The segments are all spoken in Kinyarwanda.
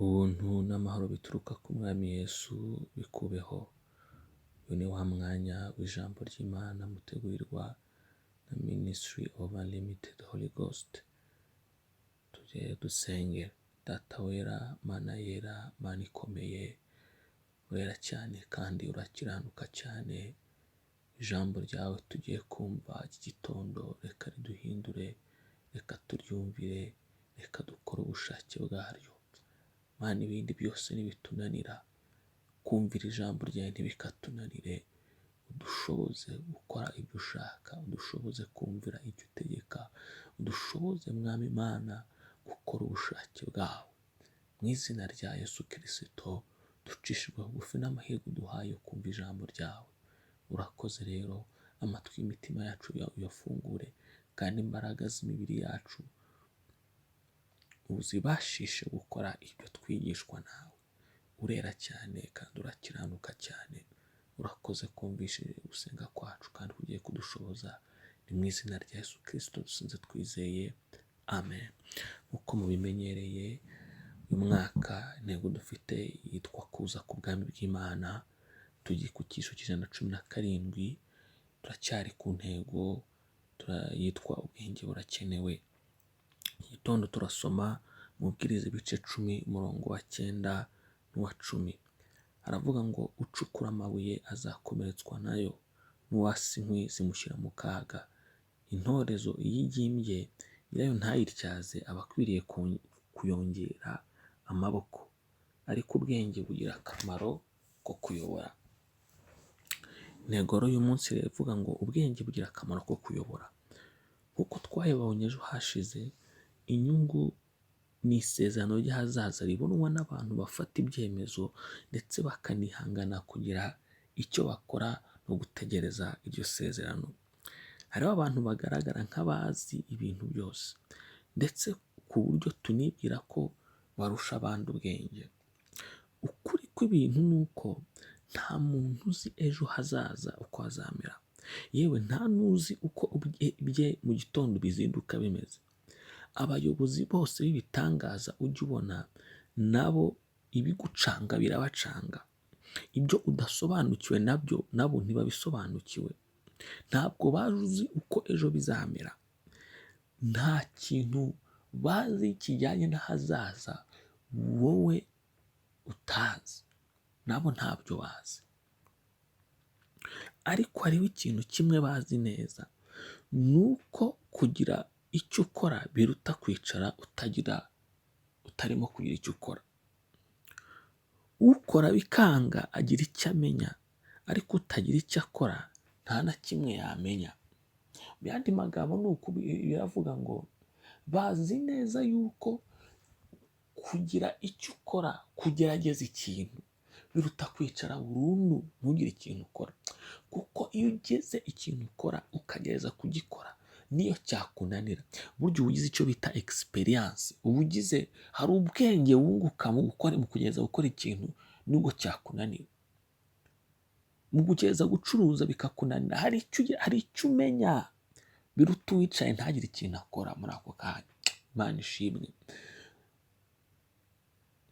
Ubuntu n'amahoro bituruka ku Mwami Yesu bikubeho. Uyu ni wa mwanya w'ijambo ry'Imana mutegurirwa na Ministry of Unlimited Holy Ghost. Tujye dusenge. Data wera, Mana yera, Mana ikomeye, wera cyane kandi urakiranuka cyane. Ijambo ryawe tugiye kumva iki gitondo, reka riduhindure, reka turyumvire, reka dukore ubushake bwaryo. Mana, ibindi byose nibitunanira, kumvira ijambo ryawe ntibikatunanire. Udushoboze gukora ibyo ushaka, udushoboze kumvira ibyo utegeka, udushoboze Mwami Imana gukora ubushake bwawe. Mu izina rya Yesu Kristo ducishijwe bugufi n'amahirwe uduhaye yo kumva ijambo ryawe. Urakoze rero, amatwi y'imitima yacu uyafungure, kandi imbaraga z'imibiri yacu uzibashishe gukora ibyo twigishwa nawe. Urera cyane kandi urakiranuka cyane. Urakoze kumvishije gusenga kwacu kandi ugiye kudushoboza. Ni mu izina rya Yesu Kristo dusenze twizeye, amen. Nk'uko mubimenyereye, uyu mwaka intego dufite yitwa kuza ku bwami bw'Imana. Tugiye ku cyiciro cy'117, turacyari ku ntego yitwa ubwenge burakenewe. Igitondo turasoma mubwiriza ibice 10 umurongo wa 9 n'uwa 10. Aravuga ngo ucukura amabuye azakomeretswa nayo, n'uwasa inkwi zimushyira mu kaga. Intorezo iyigimbye nyirayo ntayityaze, aba akwiriye kuyongera amaboko. Ariko ubwenge bugira akamaro ko kuyobora. Intego y'uyu munsi ivuga ngo ubwenge bugira akamaro ko kuyobora. Nk'uko twayibonye ejo hashize, inyungu ni isezerano ry'ahazaza ribonwa n'abantu bafata ibyemezo ndetse bakanihangana kugira icyo bakora no gutegereza iryo sezerano. Hariho abantu bagaragara nk'abazi ibintu byose, ndetse ku buryo tunibwira ko barusha abandi ubwenge. Ukuri kw'ibintu ni uko nta muntu uzi ejo hazaza uko hazamera. Yewe nta n'uzi uko ibye mu gitondo bizinduka bimeze. Abayobozi bose b'ibitangaza ujya ubona, nabo ibigucanga birabacanga. Ibyo udasobanukiwe nabyo nabo ntibabisobanukiwe. Ntabwo bazi uko ejo bizamera. Nta kintu bazi kijyanye n'ahazaza wowe utazi, nabo ntabyo bazi. Ariko hariho ikintu kimwe bazi neza, nuko kugira icyo ukora biruta kwicara utarimo kugira icyo ukora. Ukora bikanga agira icyo amenya, ariko utagira icyo akora nta na kimwe yamenya. Mu yandi magambo ni uko biravuga ngo bazi neza yuko kugira icyo ukora, kugerageza ikintu, biruta kwicara burundu ntugire ikintu ukora. Kuko iyo ugeze ikintu ukora ukagereza kugikora, niyo cyakunanira, burya uba ugize icyo bita experience. Uba ugize, hari ubwenge wunguka mu kugeza gukora ikintu nubwo cyakunanira. Mu kugeza gucuruza bikakunanira, hari icyo umenya biruta uwicaye ntagire ikintu akora muri ako kanya. Imana ishimwe.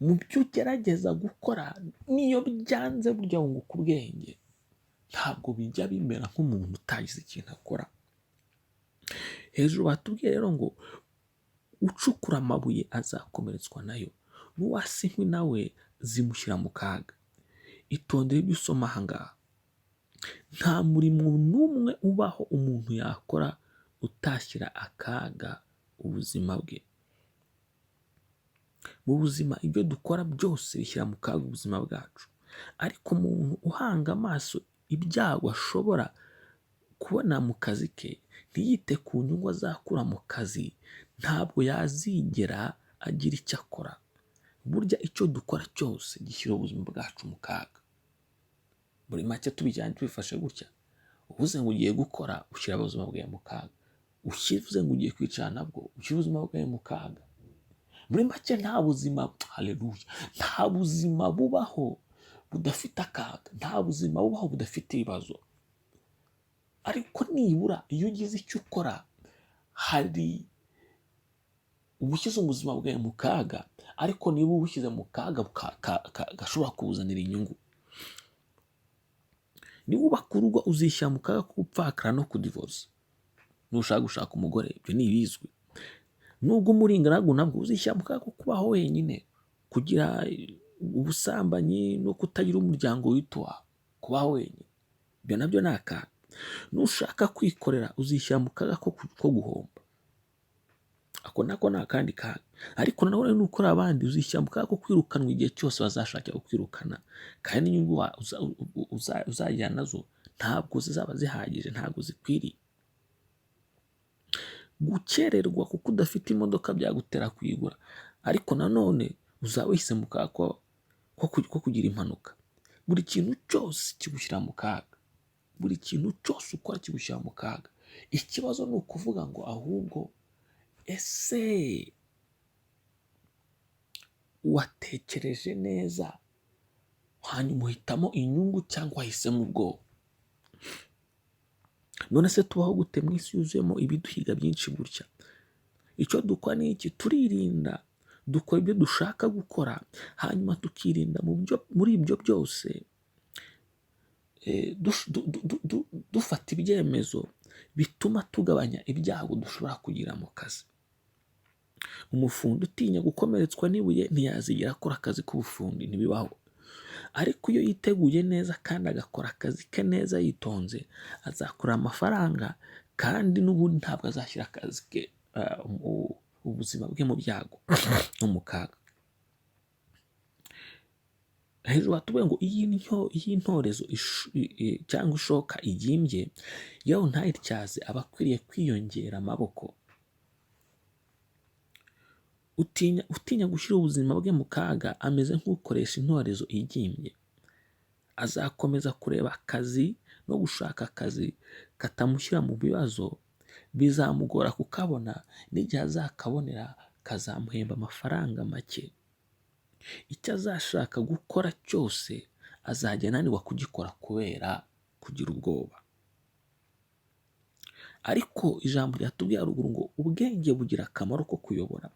Mu byo ugerageza gukora, niyo byanze burya wunguka ubwenge. Ntabwo bijya bimera nk'umuntu utagize ikintu akora. Hejuru batubwiye rero ngo ucukura amabuye azakomeretswa nayo, n'uwasa inkwi nawe zimushyira mu kaga. Itondere ibyo usoma aha ngaha. Nta murimo n'umwe ubaho umuntu yakora utashyira akaga ubuzima bwe. Mu buzima ibyo dukora byose bishyira mu kaga ubuzima bwacu. Ariko umuntu uhanga amaso ibyago ashobora kubona mu kazi ke, ntiyite ku nyungu azakura mu kazi, ntabwo yazigera agira icyo akora. Burya icyo dukora cyose gishyira ubuzima bwacu mu kaga. Muri make tubijyanye tubifashe gutya, uvuze ngo ugiye gukora ushyira ubuzima bwawe mu kaga. Uvuze ngo ugiye kwicara nabwo ushyira ubuzima bwawe mu kaga. Muri make nta buzima, haleluya, nta buzima bubaho budafite akaga, nta buzima bubaho budafite ibibazo. Ariko nibura iyo ugize icyo ukora, hari uba ushyize ubuzima bwawe mu kaga, ariko niba ubushyize mu kaga gashobora kuzanira inyungu. Niba ubaka urugo uzishyira mu kaga ko gupfakara no kudivoza. Nushaka gushaka umugore, ibyo ni ibizwi. Nubwo umuringaragu nabwo uzishyira mu kaga ko kubaho wenyine, kugira ubusambanyi no kutagira umuryango witwa kubaho wenyine, ibyo nabyo ni akaga. Nushaka kwikorera uzishyira mu kaga ko guhomba, ako nako ni akandi kaga. Ariko nanone nukora abandi uzishyira mu kaga ko kwirukanwa igihe cyose bazashaka kukwirukana, kandi n'inyungu uzajyana nazo ntabwo zizaba zihagije, ntabwo zikwiriye. Gukererwa kuko udafite imodoka byagutera kuyigura, ariko nanone uzaba wishyize mu kaga ko kugira impanuka. Buri kintu cyose kigushyira mu kaga, buri kintu cyose ukora kigushyira mu kaga. Ikibazo ni ukuvuga ngo ahubwo ese watekereje neza hanyuma uhitamo inyungu cyangwa wahisemo ubwoba? None se tubaho gute mu isi yuzuyemo ibiduhiga byinshi gutya? Icyo dukora ni iki? Turirinda, dukora ibyo dushaka gukora, hanyuma tukirinda muri ibyo byose dufata ibyemezo bituma tugabanya ibyago dushobora kugira mu kazi. Umufundi utinya gukomeretswa n'ibuye ntiyazigera akora akazi k'ubufundi, ntibibaho. Ariko iyo yiteguye neza kandi agakora akazi ke neza yitonze, azakora amafaranga, kandi n'ubundi ntabwo azashyira akazi ke ubuzima bwe mu byago no mu kaga. Hejuru batubwiye ngo iyi ntorezo cyangwa ishoka igimbye, yewe ntayityaze aba akwiriye kwiyongera amaboko. Utinya gushyira ubuzima bwe mu kaga ameze nk'ukoresha intorezo igimbye. Azakomeza kureba akazi no gushaka akazi katamushyira mu bibazo, bizamugora kukabona, n'igihe azakabonera kazamuhemba amafaranga make. Icyo azashaka gukora cyose azajya ananirwa kugikora kubera kugira ubwoba. Ariko ijambo ryatubwiye haruguru ngo ubwenge bugira akamaro ko kuyobora.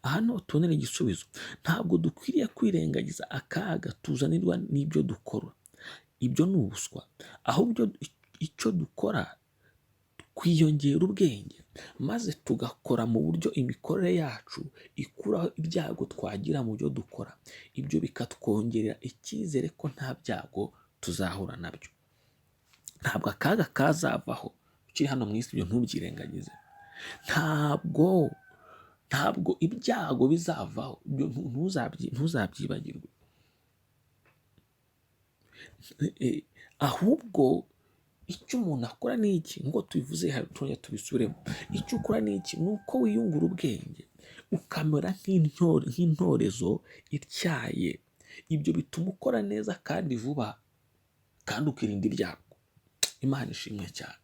Aha niho tubonera igisubizo. Ntabwo dukwiriye kwirengagiza akaga tuzanirwa n'ibyo dukora. Ibyo ni ubuswa. Ahubwo icyo dukora twiyongera ubwenge, maze tugakora mu buryo imikorere yacu ikuraho ibyago twagira mu byo dukora. Ibyo bikatwongerera icyizere ko nta byago tuzahura nabyo. Ntabwo akaga kazavaho ukiri hano mu isi, ibyo ntubyirengagize. Ntabwo ibyago bizavaho, ntuzabyibagirwe. Ahubwo icyo umuntu akora ni iki? Ngo tubivuze tujya tubisubiremo. Icyo ukora ni iki? Ni uko wiyungura ubwenge ukamera nk'intorezo ityaye. Ibyo bituma ukora neza kandi vuba, kandi ukirinda ibyago. Imana ishimwe cyane.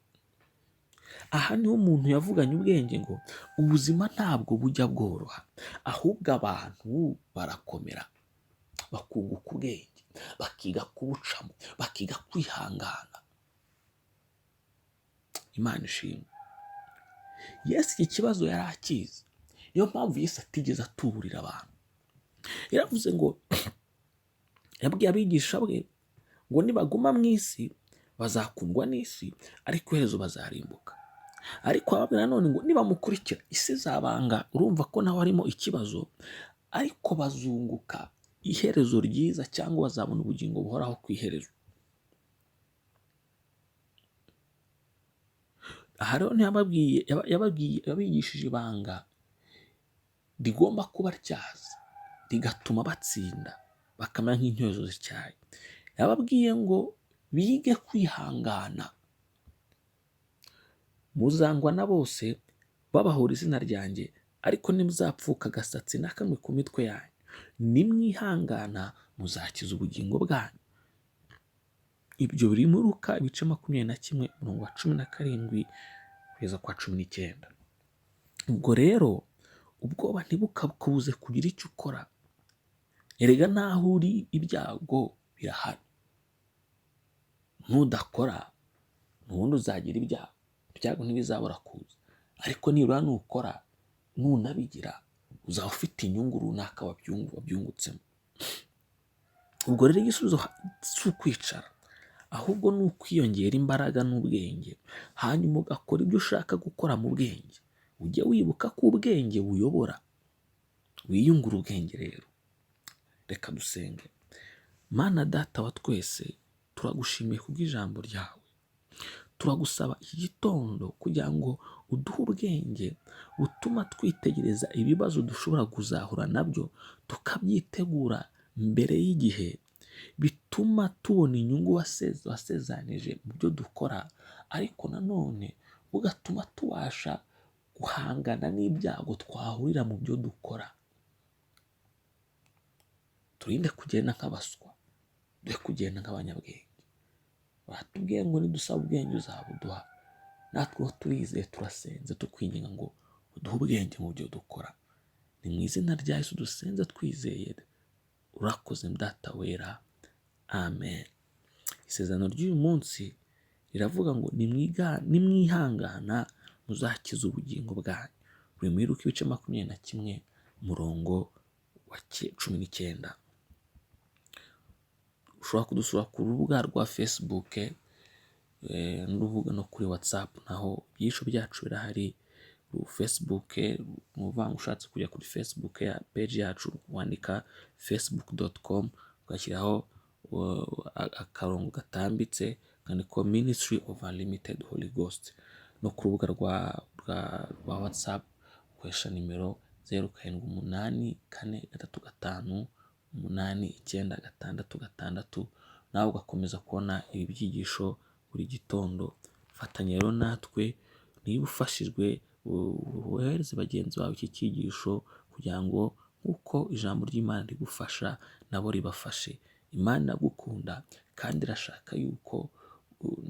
Aha niho umuntu yavuganye ubwenge ngo ubuzima ntabwo bujya bworoha, ahubwo abantu barakomera, bakunguka ubwenge, bakiga kubucamo, bakiga kwihangana. Imana ishimwe. Yesu iki kibazo yari akizi, niyo mpamvu Yesu atigeze atuburira abantu. Yaravuze ngo, yabwiye abigisha be ngo nibaguma mu isi bazakundwa n'isi, ariko iherezo bazarimbuka. Ariko ababwira nanone ngo nibamukurikira isi izabanga. Urumva ko naho harimo ikibazo, ariko bazunguka iherezo ryiza, cyangwa bazabona ubugingo buhoraho ku iherezo. Aha rero yabigishije ibanga rigomba kuba tyaza, rigatuma batsinda, bakamera nk'intorezo zityaye. Yababwiye ngo bige kwihangana. Muzangwa na bose babahora izina ryanjye, ariko nimuzapfuka agasatsi na kamwe ku mitwe yanyu. Nimwihangana muzakiza ubugingo bwanyu. Ibyo biri muri Luka ibice 21 umurongo wa 17 kugeza kwa 19. Ubwo rero ubwoba ntibukakubuze kugira icyo ukora. Erega naho uri ibyago birahari. Nudakora nubundi uzagira ibyago. Ibyago ntibizabura kuza. Ariko nibura nukora, nunabigira, uzaba ufite inyungu runaka wabyungutsemo. Ubwo rero igisubizo si ukwicara, ahubwo ni ukwiyongera imbaraga n'ubwenge, hanyuma ugakora ibyo ushaka gukora mu bwenge. Ujye wibuka ko ubwenge buyobora, wiyungure ubwenge rero. Reka dusenge. Mana Data wa twese, turagushimiye kubw'ijambo ryawe. Turagusaba iki gitondo kugira ngo uduhe ubwenge butuma twitegereza ibibazo dushobora kuzahura nabyo, tukabyitegura mbere y'igihe, bituma tubona inyungu wasezanije mu byo dukora, ariko nanone ugatuma tubasha guhangana n'ibyago twahurira mu byo dukora. Turinde kugenda nk'abaswa, duhe kugenda nk'abanyabwenge. Batubwiye ngo nidusaba ubwenge uzabuduha. Natwe turizeye, turasenze tukwinginga ngo uduhe ubwenge mu byo dukora. Ni mu izina rya Yesu dusenze twizeye. Urakoze Data wera. Amen. Isezerano ry'uyu munsi riravuga ngo nimwihangana muzakiza ubugingo bwanyu. Buri muri Luka ibice 21 umurongo wa 19. Ushobora kudusura ku rubuga rwa Facebook, n'urubuga no kuri WhatsApp, naho ibyisho byacu birahari. Facebook, muvanga ushatse kujya kuri Facebook ya page yacu, wandika facebook.com ugashyiraho akarongo gatambitse kandiko Ministry of Unlimited Holy Ghost. No ku rubuga rwa WhatsApp ukoresha nimero 0784358966, nawe ugakomeza kubona ibi byigisho buri gitondo. Fatanya rero natwe, niba ufashijwe wohereze bagenzi bawe iki cyigisho, kugira ngo nk'uko ijambo ry'Imana rigufasha nabo ribafashe. Imana iragukunda kandi irashaka yuko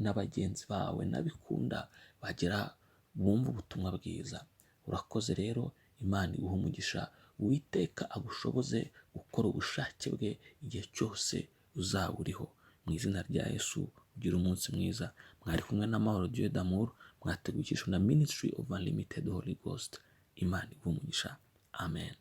na bagenzi bawe nabikunda bagera bumva ubutumwa bwiza. Urakoze rero, Imana iguha umugisha. Uwiteka agushoboze gukora ubushake bwe igihe cyose uzaba uriho. Mu izina rya Yesu, ugira umunsi mwiza. Mwari kumwe na Mahoro Dieu d'amour, mwategukishwa na Ministry of Unlimited Holy Ghost. Imana iguha umugisha. Amen.